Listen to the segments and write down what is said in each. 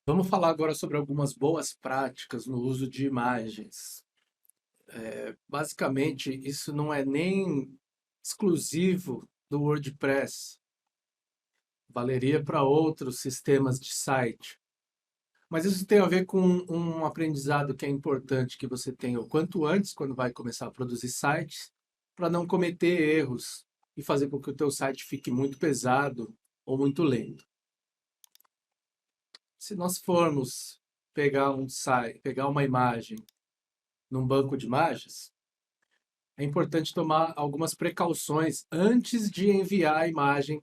Vamos falar agora sobre algumas boas práticas no uso de imagens. Basicamente, isso não é nem exclusivo do WordPress, valeria para outros sistemas de site. Mas isso tem a ver com um aprendizado que é importante que você tenha o quanto antes, quando vai começar a produzir sites, para não cometer erros e fazer com que o teu site fique muito pesado ou muito lento. Se nós formos pegar um site, pegar uma imagem num banco de imagens, é importante tomar algumas precauções antes de enviar a imagem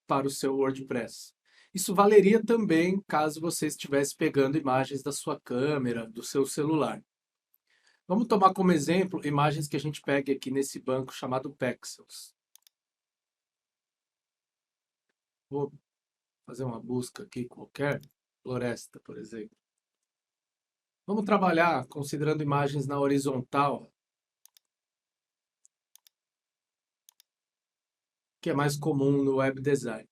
para o seu WordPress. Isso valeria também caso você estivesse pegando imagens da sua câmera, do seu celular. Vamos tomar como exemplo imagens que a gente pega aqui nesse banco chamado Pexels. Vou fazer uma busca aqui qualquer, floresta, por exemplo. Vamos trabalhar considerando imagens na horizontal, que é mais comum no web design.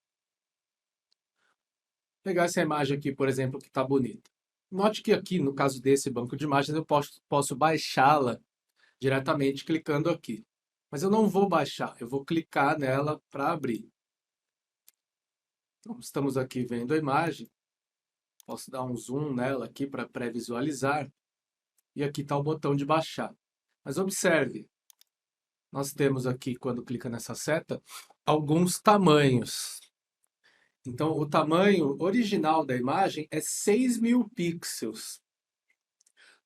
Pegar essa imagem aqui, por exemplo, que está bonita. Note que aqui, no caso desse banco de imagens, eu posso baixá-la diretamente clicando aqui. Mas eu não vou baixar, eu vou clicar nela para abrir. Então, estamos aqui vendo a imagem. Posso dar um zoom nela aqui para pré-visualizar. E aqui está o botão de baixar. Mas observe, nós temos aqui, quando clica nessa seta, alguns tamanhos. Então, o tamanho original da imagem é 6.000 pixels.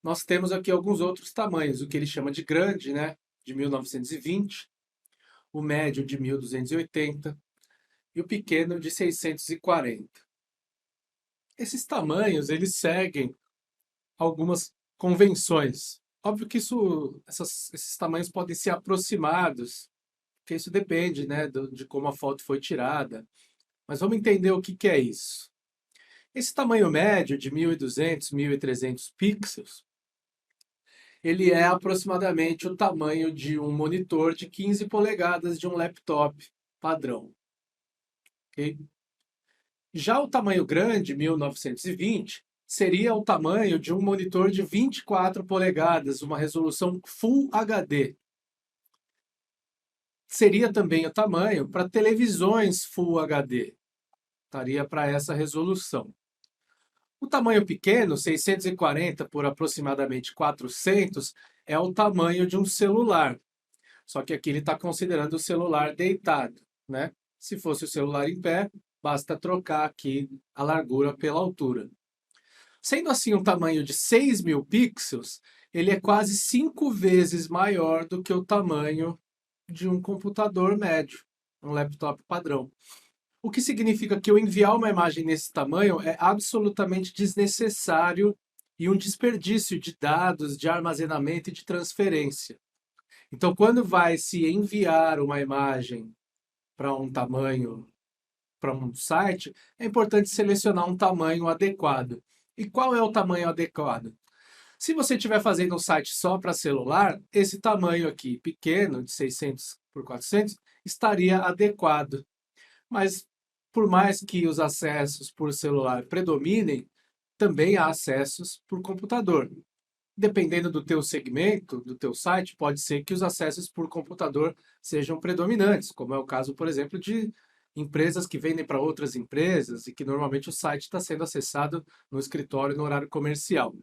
Nós temos aqui alguns outros tamanhos, o que ele chama de grande, né, de 1920, o médio de 1280 e o pequeno de 640. Esses tamanhos, eles seguem algumas convenções. Óbvio que esses tamanhos podem ser aproximados, porque isso depende, né, de como a foto foi tirada. Mas vamos entender o que é isso. Esse tamanho médio de 1200, 1300 pixels, ele é aproximadamente o tamanho de um monitor de 15 polegadas de um laptop padrão. Okay? Já o tamanho grande, 1920, seria o tamanho de um monitor de 24 polegadas, uma resolução Full HD. Seria também o tamanho para televisões Full HD. Estaria para essa resolução. O tamanho pequeno, 640 por aproximadamente 400, é o tamanho de um celular. Só que aqui ele está considerando o celular deitado, né? Se fosse o celular em pé, basta trocar aqui a largura pela altura. Sendo assim um tamanho de 6.000 pixels, ele é quase 5 vezes maior do que o tamanho de um computador médio, um laptop padrão. O que significa que eu enviar uma imagem nesse tamanho é absolutamente desnecessário e um desperdício de dados, de armazenamento e de transferência. Então, quando vai se enviar uma imagem para um tamanho, para um site, é importante selecionar um tamanho adequado. E qual é o tamanho adequado? Se você estiver fazendo um site só para celular, esse tamanho aqui, pequeno, de 600 por 400, estaria adequado. Mas, por mais que os acessos por celular predominem, também há acessos por computador. Dependendo do teu segmento, do teu site, pode ser que os acessos por computador sejam predominantes, como é o caso, por exemplo, de empresas que vendem para outras empresas e que normalmente o site está sendo acessado no escritório no horário comercial.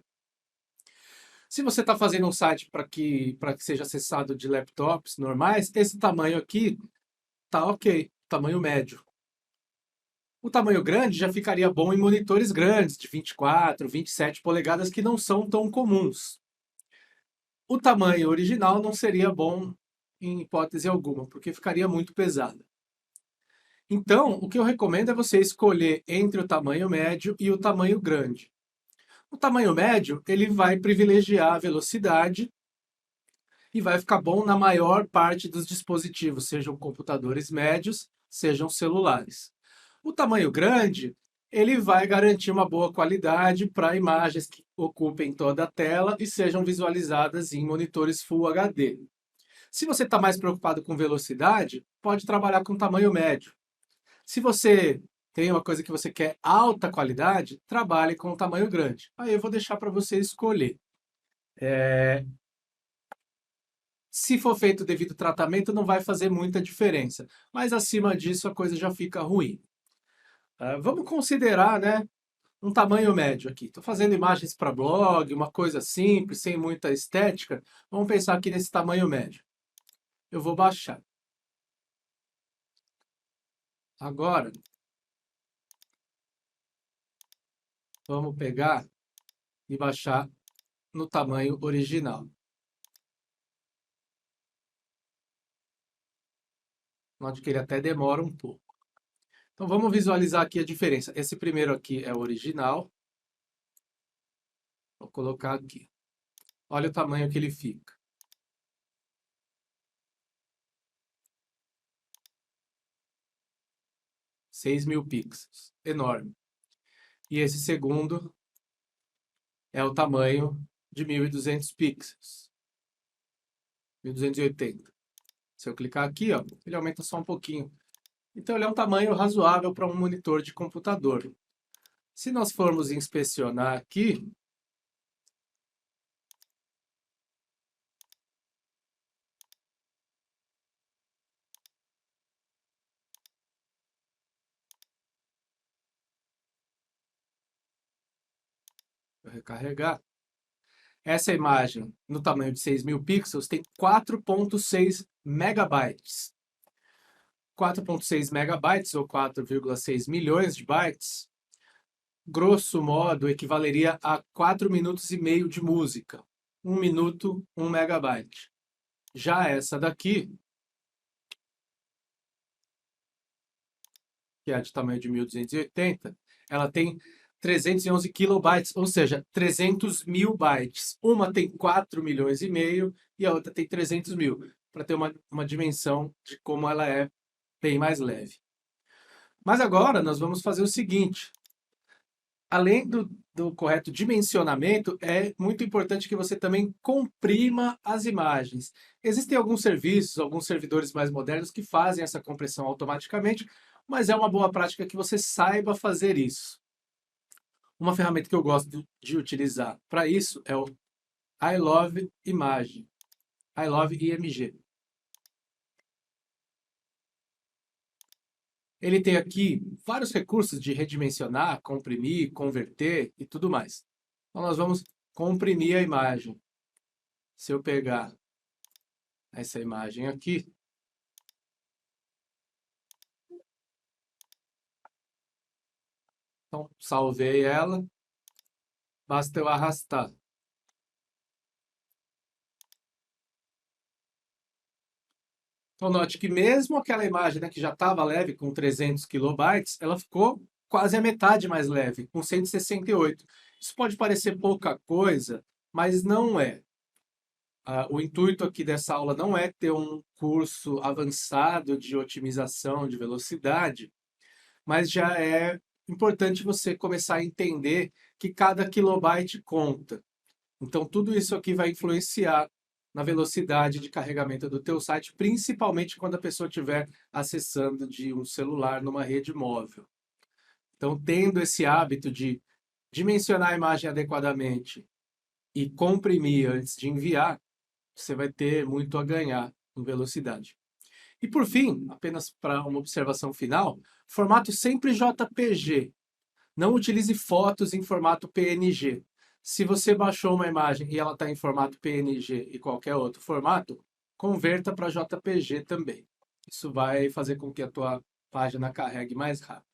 Se você está fazendo um site para que seja acessado de laptops normais, esse tamanho aqui está ok, tamanho médio. O tamanho grande já ficaria bom em monitores grandes, de 24, 27 polegadas, que não são tão comuns. O tamanho original não seria bom em hipótese alguma, porque ficaria muito pesado. Então, o que eu recomendo é você escolher entre o tamanho médio e o tamanho grande. O tamanho médio, ele vai privilegiar a velocidade e vai ficar bom na maior parte dos dispositivos, sejam computadores médios, sejam celulares. O tamanho grande, ele vai garantir uma boa qualidade para imagens que ocupem toda a tela e sejam visualizadas em monitores Full HD. Se você está mais preocupado com velocidade, pode trabalhar com tamanho médio. Se você tem uma coisa que você quer alta qualidade, trabalhe com tamanho grande. Aí eu vou deixar para você escolher. Se for feito o devido tratamento, não vai fazer muita diferença. Mas acima disso, a coisa já fica ruim. Vamos considerar, né, um tamanho médio aqui. Estou fazendo imagens para blog, uma coisa simples, sem muita estética. Vamos pensar aqui nesse tamanho médio. Eu vou baixar. Agora, vamos pegar e baixar no tamanho original. Note que ele até demora um pouco. Então vamos visualizar aqui a diferença. Esse primeiro aqui é o original. Vou colocar aqui. Olha o tamanho que ele fica. 6.000 pixels. Enorme. E esse segundo é o tamanho de 1.200 pixels. 1.280. Se eu clicar aqui, ó, ele aumenta só um pouquinho. Então ele é um tamanho razoável para um monitor de computador. Se nós formos inspecionar aqui, vou recarregar. Essa imagem, no tamanho de 6.000 pixels, tem 4.6 megabytes. 4.6 megabytes, ou 4,6 milhões de bytes, grosso modo, equivaleria a 4 minutos e meio de música. 1 minuto, 1 megabyte. Já essa daqui, que é de tamanho de 1.280, ela tem 311 kilobytes, ou seja, 300 mil bytes. Uma tem 4 milhões e meio e a outra tem 300 mil, para ter uma dimensão de como ela é bem mais leve. Mas agora nós vamos fazer o seguinte. Além do correto dimensionamento, é muito importante que você também comprima as imagens. Existem alguns serviços, alguns servidores mais modernos que fazem essa compressão automaticamente, mas é uma boa prática que você saiba fazer isso. Uma ferramenta que eu gosto de utilizar para isso é o I Love Image, I Love IMG. Ele tem aqui vários recursos de redimensionar, comprimir, converter e tudo mais. Então nós vamos comprimir a imagem. Se eu pegar essa imagem aqui, então salvei ela, basta eu arrastar. Então note que mesmo aquela imagem, né, que já estava leve, com 300 kilobytes, ela ficou quase a metade mais leve, com 168. Isso pode parecer pouca coisa, mas não é. O intuito aqui dessa aula não é ter um curso avançado de otimização de velocidade, mas já é importante você começar a entender que cada kilobyte conta. Então, tudo isso aqui vai influenciar na velocidade de carregamento do teu site, principalmente quando a pessoa estiver acessando de um celular numa rede móvel. Então, tendo esse hábito de dimensionar a imagem adequadamente e comprimir antes de enviar, você vai ter muito a ganhar em velocidade. E por fim, apenas para uma observação final, formato sempre JPG. Não utilize fotos em formato PNG. Se você baixou uma imagem e ela está em formato PNG e qualquer outro formato, converta para JPG também. Isso vai fazer com que a tua página carregue mais rápido.